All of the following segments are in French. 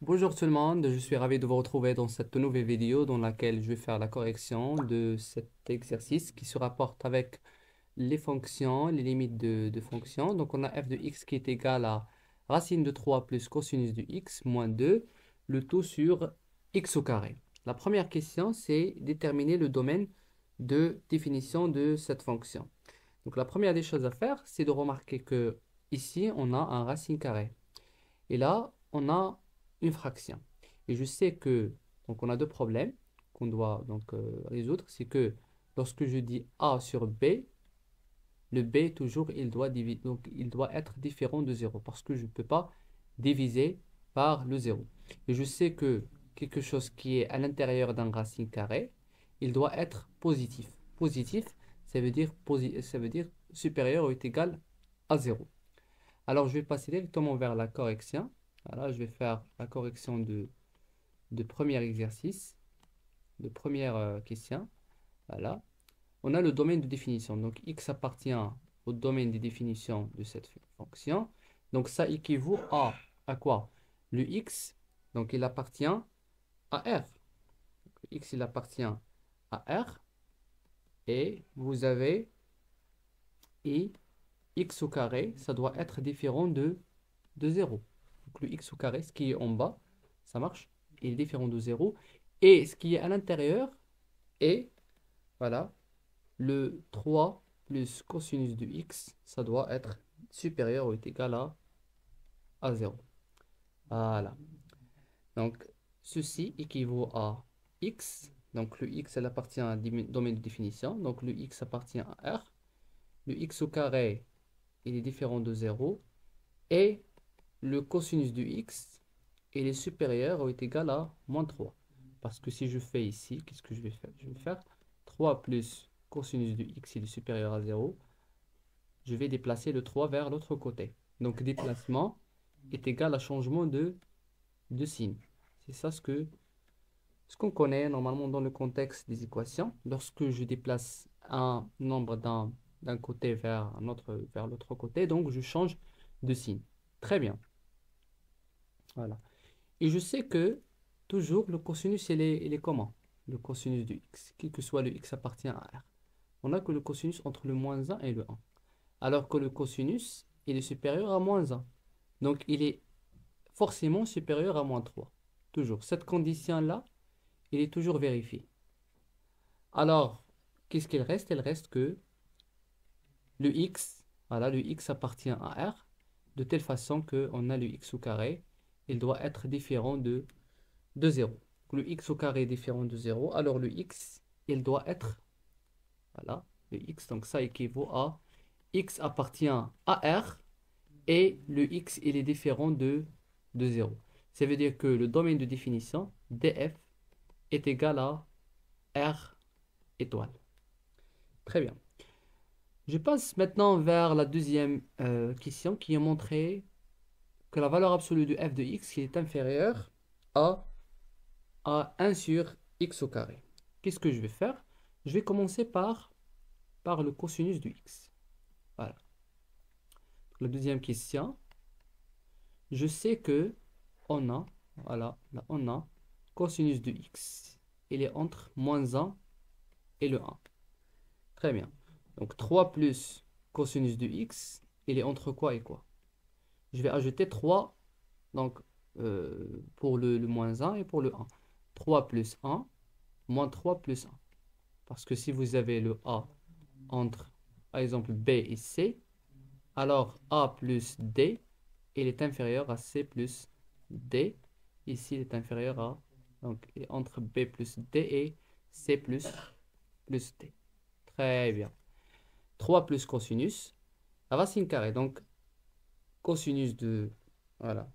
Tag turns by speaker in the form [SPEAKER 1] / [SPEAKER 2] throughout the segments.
[SPEAKER 1] Bonjour tout le monde, je suis ravi de vous retrouver dans cette nouvelle vidéo dans laquelle je vais faire la correction de cet exercice qui se rapporte avec les fonctions, les limites de fonctions. Donc on a f de x qui est égal à racine de 3 plus cosinus de x moins 2, le tout sur x au carré. La première question, c'est déterminer le domaine de définition de cette fonction. Donc la première des choses à faire, c'est de remarquer que ici on a un racine carré. Et là, on a une fraction. Et je sais que, donc on a deux problèmes qu'on doit donc résoudre. C'est que lorsque je dis A sur B, le B toujours, donc, il doit être différent de 0 parce que je ne peux pas diviser par le 0. Et je sais que quelque chose qui est à l'intérieur d'un racine carré, il doit être positif. Positif, ça veut dire supérieur ou est égal à 0. Alors, je vais passer directement vers la correction. Voilà, je vais faire la correction de premier exercice, de première question. Voilà. On a le domaine de définition. Donc, x appartient au domaine de définition de cette fonction. Donc, ça équivaut à quoi? Le x, donc il appartient à R. Le x, il appartient à R. Et vous avez i x au carré, ça doit être différent de 0. Donc le x au carré, ce qui est en bas, ça marche, il est différent de 0. Et ce qui est à l'intérieur est, voilà, le 3 plus cosinus de x, ça doit être supérieur ou est égal à 0. Voilà. Donc, ceci équivaut à x. Donc, le x, elle appartient à un domaine de définition. Donc, le x appartient à R. Le x au carré, il est différent de 0. Et le cosinus de x, il est supérieur ou est égal à moins 3. Parce que si je fais ici, qu'est-ce que je vais faire? Je vais faire 3 plus cosinus de x, il est supérieur à 0. Je vais déplacer le 3 vers l'autre côté. Donc déplacement est égal à changement de signe. C'est ça ce qu'on connaît normalement dans le contexte des équations. Lorsque je déplace un nombre d'un côté vers l'autre côté, donc je change de signe. Très bien. Voilà. Et je sais que toujours le cosinus, il est comment? Le cosinus de x, quel que soit le x appartient à R. On a que le cosinus entre le moins 1 et le 1. Alors que le cosinus, il est supérieur à moins 1. Donc il est forcément supérieur à moins 3. Toujours. Cette condition-là, il est toujours vérifiée. Alors, qu'est-ce qu'il reste? Il reste que le x, voilà, le x appartient à R, de telle façon qu'on a le x au carré, il doit être différent de 0. Le x au carré est différent de 0, alors le x, il doit être, voilà, le x, donc ça équivaut à x appartient à R et le x, il est différent de 0. Ça veut dire que le domaine de définition, df, est égal à R étoile. Très bien. Je passe maintenant vers la deuxième question qui a montré que la valeur absolue de f de x est inférieure à 1 sur x au carré. Qu'est-ce que je vais faire? Je vais commencer par le cosinus de x. Voilà. La deuxième question, je sais que on a, voilà, là on a cosinus de x. Il est entre moins 1 et le 1. Très bien. Donc 3 plus cosinus de x, il est entre quoi et quoi? Je vais ajouter 3 donc, pour le moins 1 et pour le 1. 3 plus 1, moins 3 plus 1. Parce que si vous avez le A entre, par exemple, B et C, alors A plus D, il est inférieur à C plus D. Ici, il est inférieur à, donc, entre B plus D et C plus D. Très bien. 3 plus cosinus, racine carrée. Donc, cosinus de, voilà,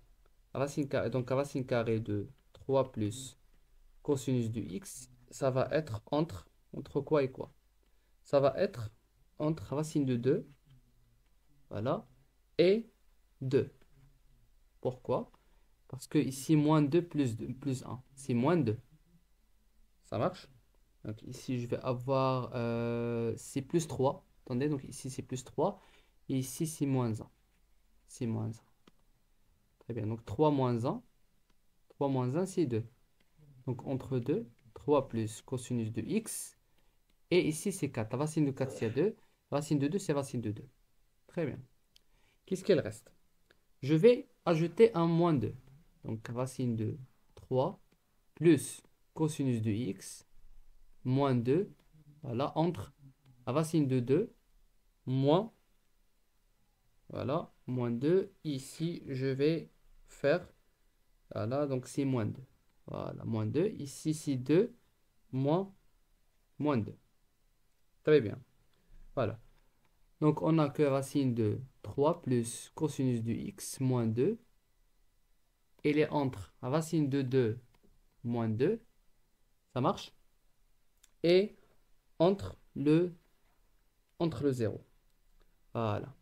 [SPEAKER 1] racine carrée, donc racine carrée de 3 plus cosinus de x, ça va être entre quoi et quoi? Ça va être entre racine de 2, voilà, et 2. Pourquoi? Parce que ici, moins 2 plus 1, c'est moins 2. Ça marche? Donc ici, je vais avoir, c'est plus 3. Attendez, donc ici, c'est plus 3. Et ici, c'est moins 1. C'est moins 1. Très bien, donc 3 moins 1. 3 moins 1, c'est 2. Donc entre 2, 3 plus cosinus de x. Et ici, c'est 4. La racine de 4, c'est 2. La racine de 2, c'est racine de 2. Très bien. Qu'est-ce qu'il reste? Je vais ajouter un moins 2. Donc racine de 3 plus cosinus de x moins 2. Voilà, entre la racine de 2 moins, voilà, moins 2. Ici, je vais faire, voilà, donc c'est moins 2. Voilà, moins 2. Ici, c'est 2 moins 2. Très bien. Voilà. Donc, on a que racine de 3 plus cosinus de x moins 2. Elle est entre racine de 2 moins 2. Ça marche? Et entre le 0. Voilà.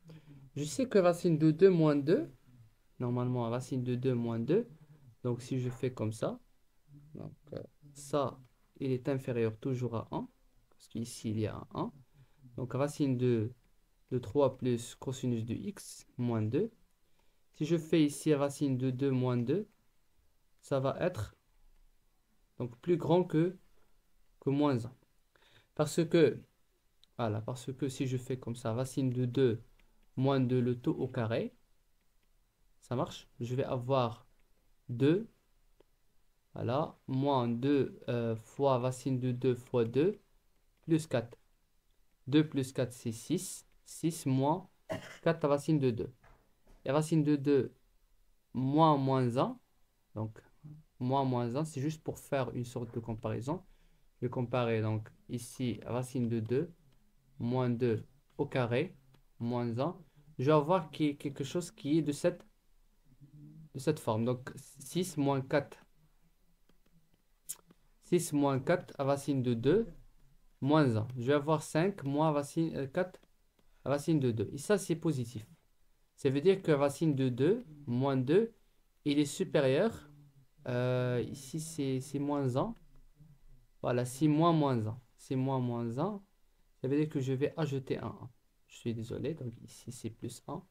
[SPEAKER 1] Je sais que racine de 2 moins 2, normalement racine de 2 moins 2, donc si je fais comme ça, donc, ça, il est inférieur toujours à 1, parce qu'ici il y a un 1. Donc racine de 3 plus cosinus de x moins 2. Si je fais ici racine de 2 moins 2, ça va être donc plus grand que moins 1. Parce que, voilà, parce que si je fais comme ça, racine de 2 moins 2 le tout au carré, ça marche. Je vais avoir 2, voilà, moins 2 fois racine de 2 fois 2, plus 4. 2 plus 4, c'est 6. 6 moins 4 racine de 2. Et racine de 2 moins 1. Donc, moins 1, c'est juste pour faire une sorte de comparaison. Je vais comparer donc ici racine de 2, moins 2 au carré, moins 1. Je vais avoir quelque chose qui est de cette forme. Donc, 6 moins 4. 6 moins 4 à racine de 2, moins 1. Je vais avoir 5 moins racine, 4 à racine de 2. Et ça, c'est positif. Ça veut dire que racine de 2, moins 2, il est supérieur. Ici, c'est moins 1. Voilà, 6 moins 1. 6 moins 1. Ça veut dire que je vais ajouter un 1. Je suis désolé. Donc ici, c'est plus 1.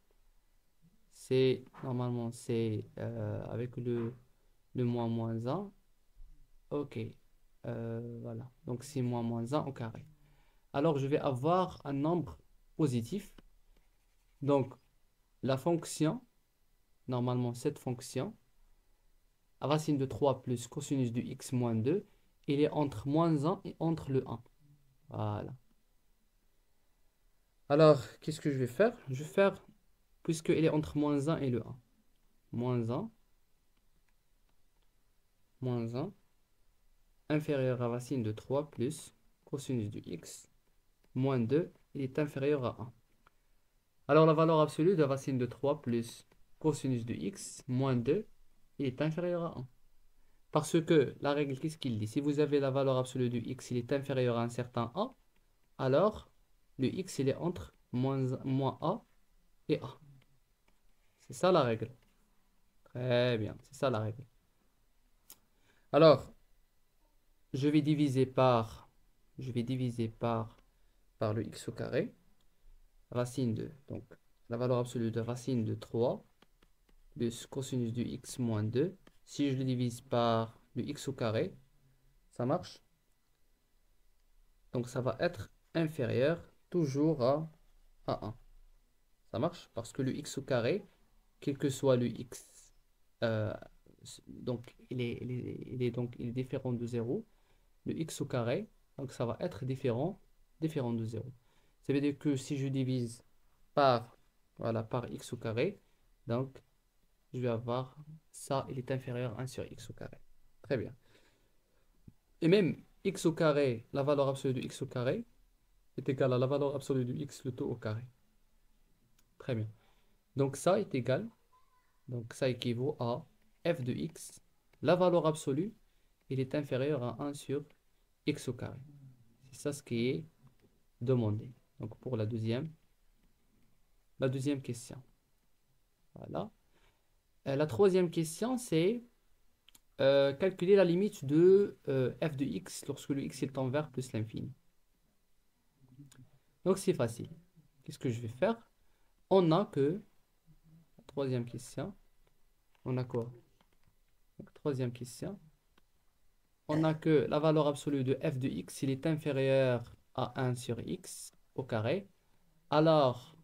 [SPEAKER 1] Normalement, c'est avec le moins 1. Ok. Voilà. Donc 6 moins 1 au carré. Alors, je vais avoir un nombre positif. Donc, la fonction, normalement, cette fonction, racine de 3 plus cosinus de x moins 2, il est entre moins 1 et entre le 1. Voilà. Alors, qu'est-ce que je vais faire? Je vais faire, puisqu'il est entre moins 1 et le 1. Moins 1, moins 1, inférieur à racine de 3 plus cosinus de x, moins 2, il est inférieur à 1. Alors, la valeur absolue de racine de 3 plus cosinus de x, moins 2, il est inférieur à 1. Parce que la règle, qu'est-ce qu'il dit? Si vous avez la valeur absolue de x, il est inférieur à un certain a, alors le x, il est entre moins a et a. C'est ça la règle. Très bien, c'est ça la règle. Alors, je vais diviser par le x au carré. Racine de, donc, la valeur absolue de racine de 3 plus cosinus du x moins 2. Si je le divise par le x au carré, ça marche. Donc, ça va être inférieur toujours à 1. Ça marche parce que le x au carré, quel que soit le x, euh, donc il est différent de 0. Le x au carré, donc ça va être différent de 0. Ça veut dire que si je divise par, voilà, par x au carré, donc je vais avoir ça, il est inférieur à 1 sur x au carré. Très bien. Et même x au carré, la valeur absolue de x au carré, est égale à la valeur absolue de x le tout au carré. Très bien. Donc ça est égal, donc ça équivaut à f de x, la valeur absolue, il est inférieur à 1 sur x au carré. C'est ça ce qui est demandé. Donc pour la deuxième question. Voilà. La troisième question, c'est calculer la limite de f de x lorsque le x est en vers plus l'infini. Donc c'est facile. Qu'est-ce que je vais faire? On a que, la troisième question, on a quoi? Donc, troisième question. On a que la valeur absolue de f de x, il est inférieur à 1 sur x au carré. Alors,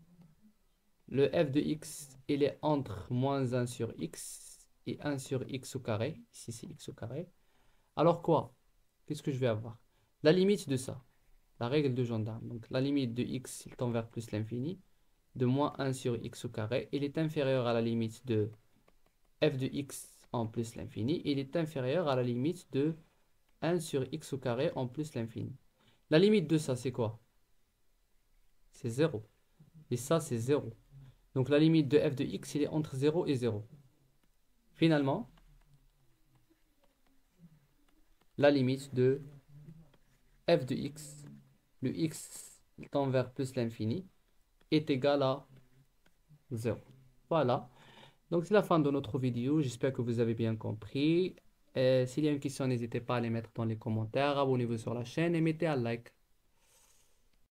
[SPEAKER 1] le f de x, il est entre moins 1 sur x et 1 sur x au carré. Ici, c'est x au carré. Alors quoi? Qu'est-ce que je vais avoir? La limite de ça, la règle de gendarme. Donc, la limite de x, il tend vers plus l'infini, de moins 1 sur x au carré. Il est inférieur à la limite de f de x en plus l'infini. Il est inférieur à la limite de 1 sur x au carré en plus l'infini. La limite de ça, c'est quoi? C'est 0. Et ça, c'est 0. Donc la limite de f de x, il est entre 0 et 0. Finalement, la limite de f de x, le x tend vers plus l'infini, est égal à 0. Voilà. Donc c'est la fin de notre vidéo. J'espère que vous avez bien compris. S'il y a une question, n'hésitez pas à les mettre dans les commentaires. Abonnez-vous sur la chaîne et mettez un like.